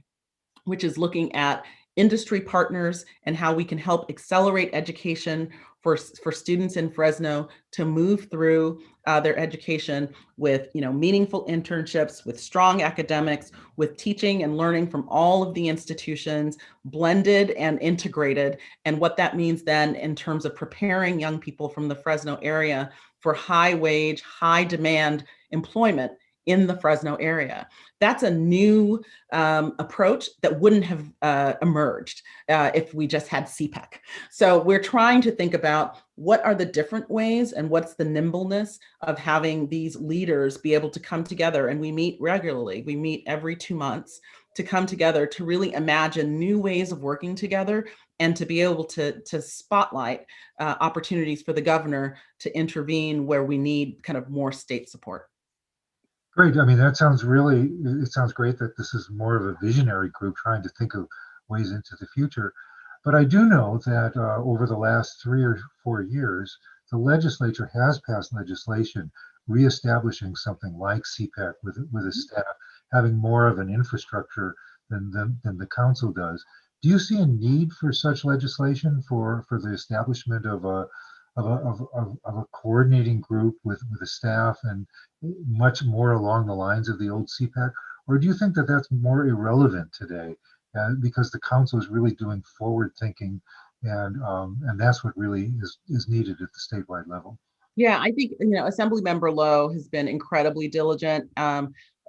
which is looking at industry partners and how we can help accelerate education for students in Fresno to move through their education with meaningful internships, with strong academics, with teaching and learning from all of the institutions, blended and integrated, and what that means then in terms of preparing young people from the Fresno area for high wage, high demand employment in the Fresno area. That's a new approach that wouldn't have emerged if we just had CPEC. So we're trying to think about what are the different ways and what's the nimbleness of having these leaders be able to come together. And we meet regularly. We meet every 2 months to come together to really imagine new ways of working together and to be able to spotlight opportunities for the governor to intervene where we need kind of more state support. Great. I mean, it sounds great that this is more of a visionary group trying to think of ways into the future. But I do know that over the last 3 or 4 years, the legislature has passed legislation reestablishing something like CPEC with a staff having more of an infrastructure than the council does. Do you see a need for such legislation for the establishment of a coordinating group with a staff and much more along the lines of the old CPAC? Or do you think that that's more irrelevant today because the council is really doing forward thinking and that's what really is needed at the statewide level? Yeah, I think, Assemblymember Lowe has been incredibly diligent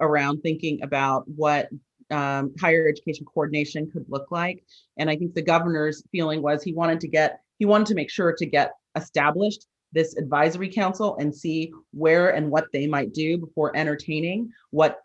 around thinking about what higher education coordination could look like. And I think the governor's feeling was he wanted to make sure to get established this advisory council and see where and what they might do before entertaining what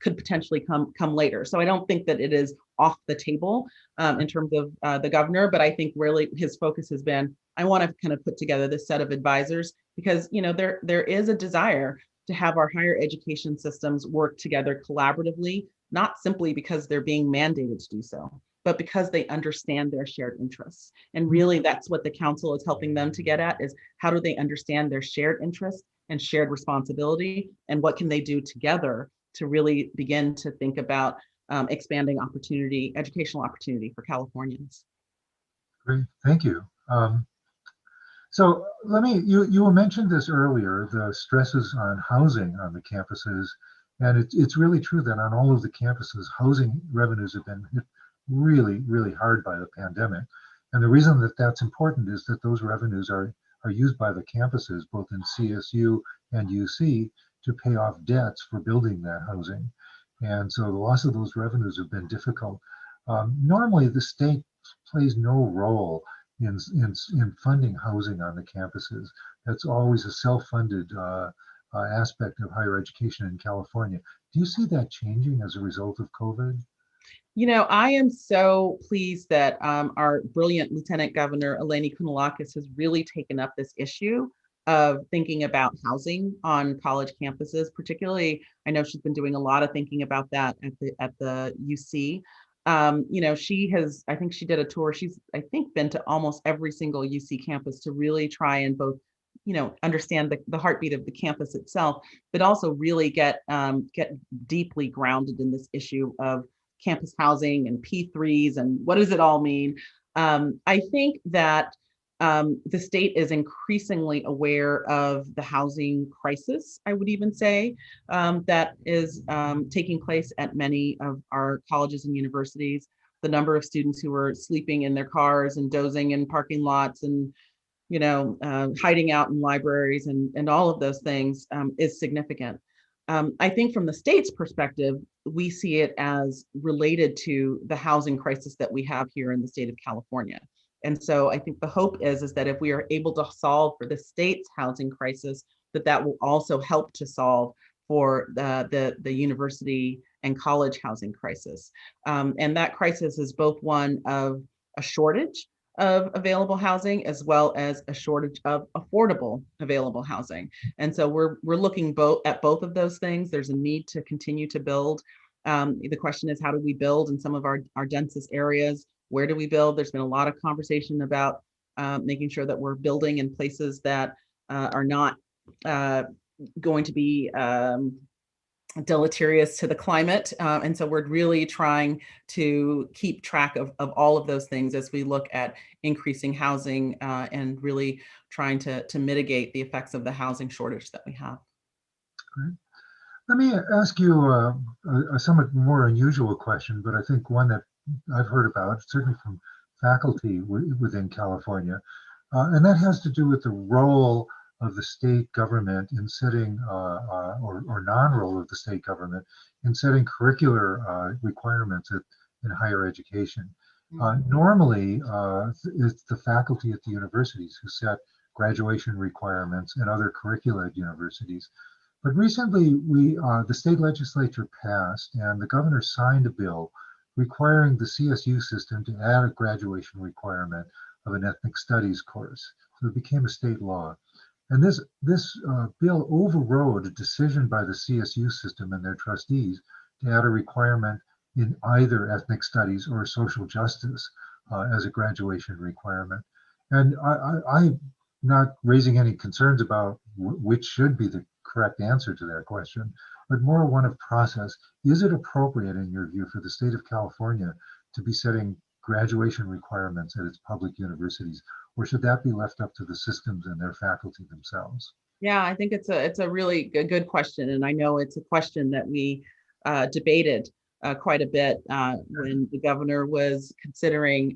could potentially come later. So I don't think that it is off the table in terms of the governor, but I think really his focus has been, I want to kind of put together this set of advisors because there is a desire to have our higher education systems work together collaboratively, not simply because they're being mandated to do so, but because they understand their shared interests. And really that's what the council is helping them to get at is how do they understand their shared interests and shared responsibility and what can they do together to really begin to think about expanding educational opportunity for Californians. Great, thank you. So you mentioned this earlier, the stresses on housing on the campuses, and it's really true that on all of the campuses, housing revenues have been hit really, really hard by the pandemic. And the reason that that's important is that those revenues are used by the campuses, both in CSU and UC, to pay off debts for building that housing. And so the loss of those revenues have been difficult. Normally, the state plays no role in funding housing on the campuses. That's always a self-funded aspect of higher education in California. Do you see that changing as a result of COVID? I am so pleased that our brilliant Lieutenant Governor Eleni Kounalakis has really taken up this issue of thinking about housing on college campuses. Particularly, I know she's been doing a lot of thinking about that at the UC. I think she did a tour. She's, I think, been to almost every single UC campus to really try and both, understand the heartbeat of the campus itself, but also really get deeply grounded in this issue of campus housing and P3s and what does it all mean. I think that the state is increasingly aware of the housing crisis, I would even say, that is taking place at many of our colleges and universities. The number of students who are sleeping in their cars and dozing in parking lots and hiding out in libraries and all of those things is significant. I think from the state's perspective, we see it as related to the housing crisis that we have here in the state of California. And so I think the hope is that if we are able to solve for the state's housing crisis, that will also help to solve for the university and college housing crisis. And that crisis is both one of a shortage of available housing as well as a shortage of affordable available housing. And so we're looking at both of those things. There's a need to continue to build. The question is, how do we build in some of our densest areas? Where do we build? There's been a lot of conversation about making sure that we're building in places that are not going to be deleterious to the climate. And so we're really trying to keep track of all of those things as we look at increasing housing and really trying to mitigate the effects of the housing shortage that we have. Great. Let me ask you a somewhat more unusual question, but I think one that I've heard about, certainly from faculty within California, and that has to do with the role of the state government in setting, or non-role of the state government in setting curricular requirements in higher education. Normally, it's the faculty at the universities who set graduation requirements and other curricula at universities. But recently, the state legislature passed and the governor signed a bill requiring the CSU system to add a graduation requirement of an ethnic studies course. So it became a state law. And this bill overrode a decision by the CSU system and their trustees to add a requirement in either ethnic studies or social justice as a graduation requirement. And I'm not raising any concerns about which should be the correct answer to that question, but more one of process. Is it appropriate, in your view, for the state of California to be setting graduation requirements at its public universities, or should that be left up to the systems and their faculty themselves? Yeah, I think it's a really good question, and I know it's a question that we debated quite a bit when the governor was considering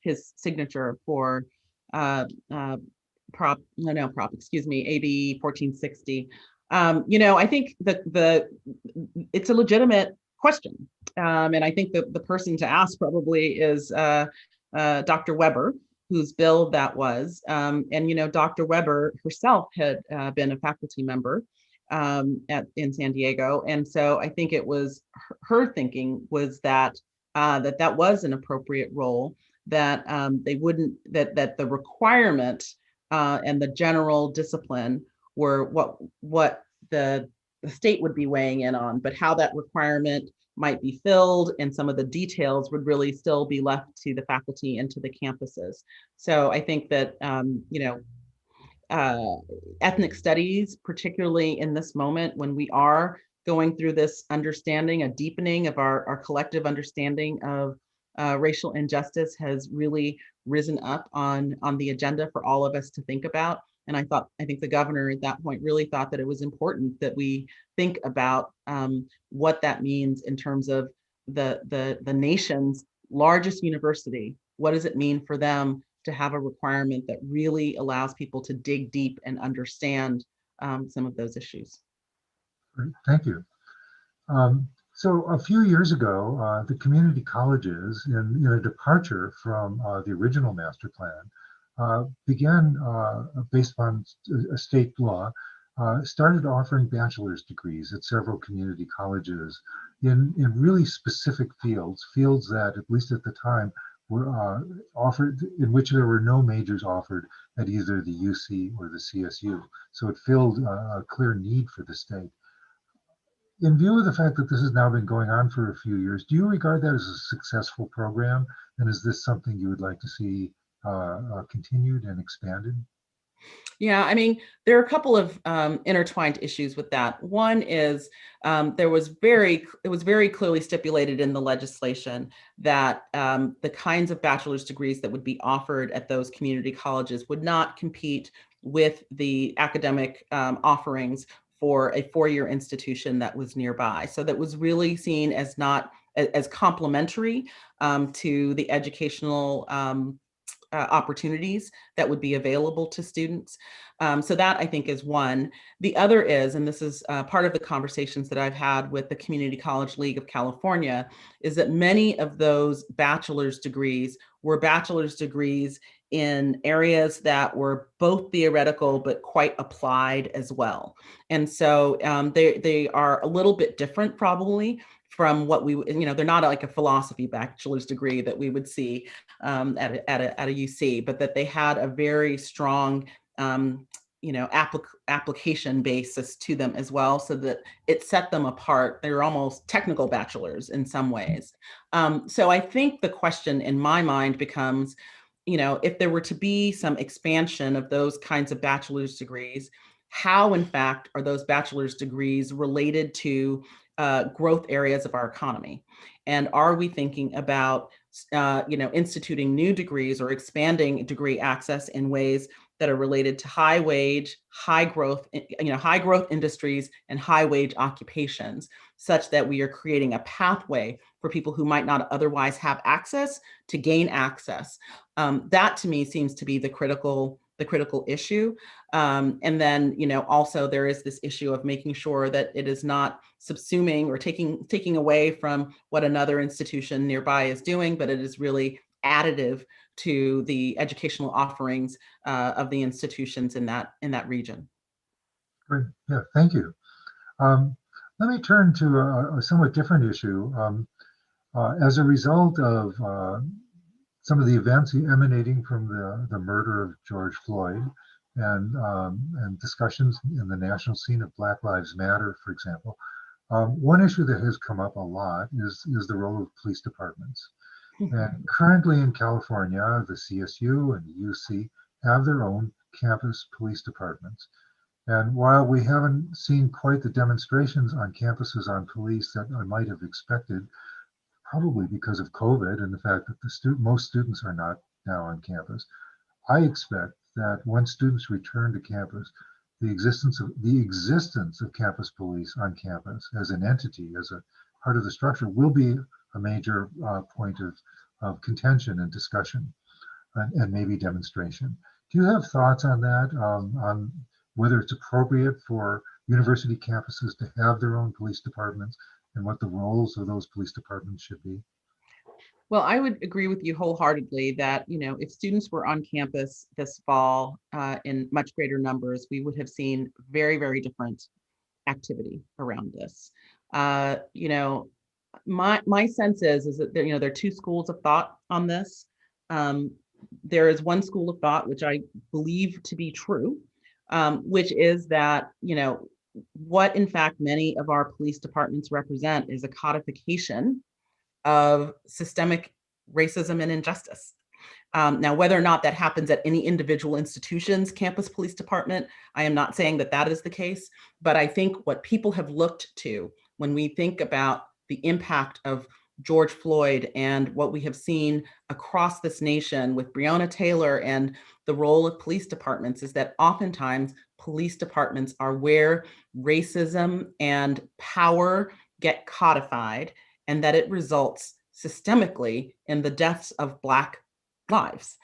his signature for AB 1460. I think it's a legitimate question, and I think the person to ask probably is Dr. Weber, whose bill that was. And Dr. Weber herself had been a faculty member in San Diego, and so I think it was her thinking was that that was an appropriate role, that they wouldn't, that the requirement and the general discipline were what the state would be weighing in on, but how that requirement might be filled and some of the details would really still be left to the faculty and to the campuses. So I think that ethnic studies, particularly in this moment when we are going through this understanding, a deepening of our collective understanding of racial injustice, has really risen up on the agenda for all of us to think about. And I think the governor at that point really thought that it was important that we think about what that means in terms of the nation's largest university. What does it mean for them to have a requirement that really allows people to dig deep and understand some of those issues? Great, thank you. So a few years ago, the community colleges, in a departure from the original master plan, began, based on a state law, started offering bachelor's degrees at several community colleges in really specific fields that, at least at the time, were offered, in which there were no majors offered at either the UC or the CSU. So it filled a clear need for the state. In view of the fact that this has now been going on for a few years, do you regard that as a successful program? And is this something you would like to see continued and expanded? Yeah, I mean, there are a couple of intertwined issues with that. One is it was very clearly stipulated in the legislation that the kinds of bachelor's degrees that would be offered at those community colleges would not compete with the academic offerings for a four-year institution that was nearby. So that was really seen as not as complementary to the educational opportunities that would be available to students. So that, I think, is one. The other is, and this is part of the conversations that I've had with the Community College League of California, is that many of those bachelor's degrees were bachelor's degrees in areas that were both theoretical but quite applied as well. And so they are a little bit different probably from what we, they're not like a philosophy bachelor's degree that we would see at a UC, but that they had a very strong application basis to them as well, so that it set them apart. They were almost technical bachelors in some ways. So I think the question in my mind becomes, if there were to be some expansion of those kinds of bachelor's degrees, how in fact are those bachelor's degrees related to growth areas of our economy? And are we thinking about instituting new degrees or expanding degree access in ways that are related to high wage, high growth industries and high wage occupations, such that we are creating a pathway for people who might not otherwise have access to gain access? That to me seems to be the critical issue. And then, also there is this issue of making sure that it is not subsuming or taking away from what another institution nearby is doing, but it is really additive to the educational offerings of the institutions in that region. Great. Yeah, thank you. Let me turn to a somewhat different issue. As a result of some of the events emanating from the murder of George Floyd and discussions in the national scene of Black Lives Matter, for example, one issue that has come up a lot is the role of police departments. And currently in California, the CSU and the UC have their own campus police departments. And while we haven't seen quite the demonstrations on campuses on police that I might have expected, probably because of COVID and the fact that most students are not now on campus, I expect that when students return to campus, the existence of campus police on campus as an entity, as a part of the structure, will be a major point of contention and discussion and maybe demonstration. Do you have thoughts on that, on whether it's appropriate for university campuses to have their own police departments and what the roles of those police departments should be? Well, I would agree with you wholeheartedly that, if students were on campus this fall in much greater numbers, we would have seen very, very different activity around this. My sense is that there are two schools of thought on this. There is one school of thought, which I believe to be true, which is that, what in fact many of our police departments represent is a codification of systemic racism and injustice. Now, whether or not that happens at any individual institution's campus police department, I am not saying that is the case, but I think what people have looked to when we think about the impact of George Floyd and what we have seen across this nation with Breonna Taylor and the role of police departments is that oftentimes police departments are where racism and power get codified, and that it results systemically in the deaths of Black lives,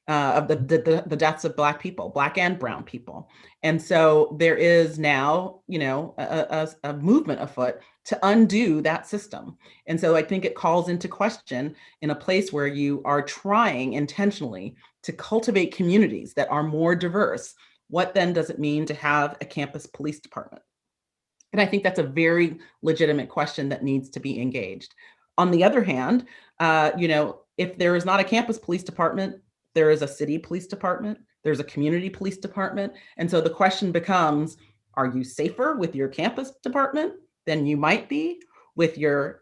of the deaths of Black people, Black and brown people. And so there is now, a movement afoot to undo that system. And so I think it calls into question, in a place where you are trying intentionally to cultivate communities that are more diverse, what then does it mean to have a campus police department? And I think that's a very legitimate question that needs to be engaged. On the other hand, if there is not a campus police department, there is a city police department, there's a community police department. And so the question becomes, are you safer with your campus department than you might be with your,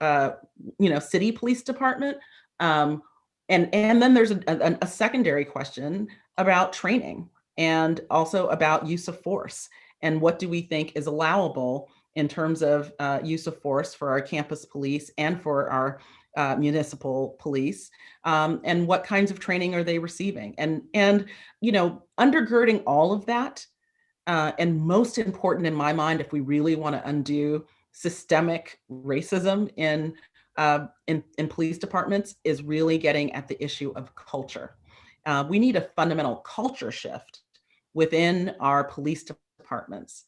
city police department? And then there's a secondary question about training and also about use of force. And what do we think is allowable in terms of use of force for our campus police and for our municipal police, and what kinds of training are they receiving? And undergirding all of that, and most important in my mind, if we really want to undo systemic racism in police departments, is really getting at the issue of culture. We need a fundamental culture shift within our police departments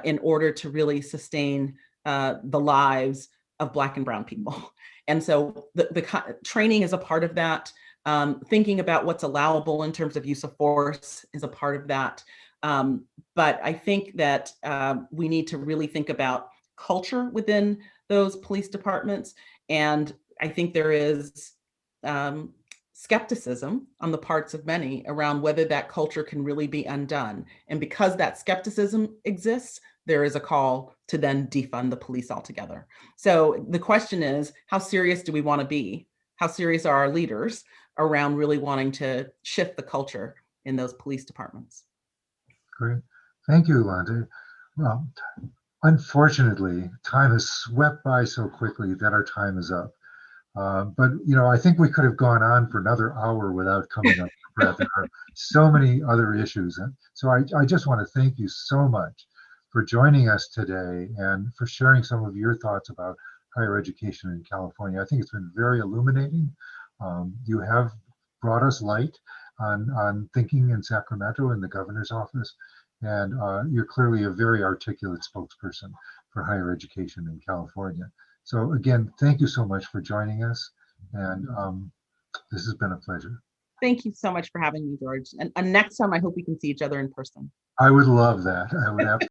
in order to really sustain the lives of Black and brown people. And so the training is a part of that. Thinking about what's allowable in terms of use of force is a part of that. But I think that we need to really think about culture within those police departments. And I think there is skepticism on the parts of many around whether that culture can really be undone. And because that skepticism exists, there is a call to then defund the police altogether. So the question is, how serious do we want to be? How serious are our leaders around really wanting to shift the culture in those police departments? Great. Thank you, Lande. Well, unfortunately, time has swept by so quickly that our time is up. But I think we could have gone on for another hour without coming up for breath. There are so many other issues. And so I just want to thank you so much for joining us today and for sharing some of your thoughts about higher education in California. I think it's been very illuminating. You have brought us light on thinking in Sacramento in the governor's office. And you're clearly a very articulate spokesperson for higher education in California. So again, thank you so much for joining us. And this has been a pleasure. Thank you so much for having me, George. And next time, I hope we can see each other in person. I would love that. I would absolutely.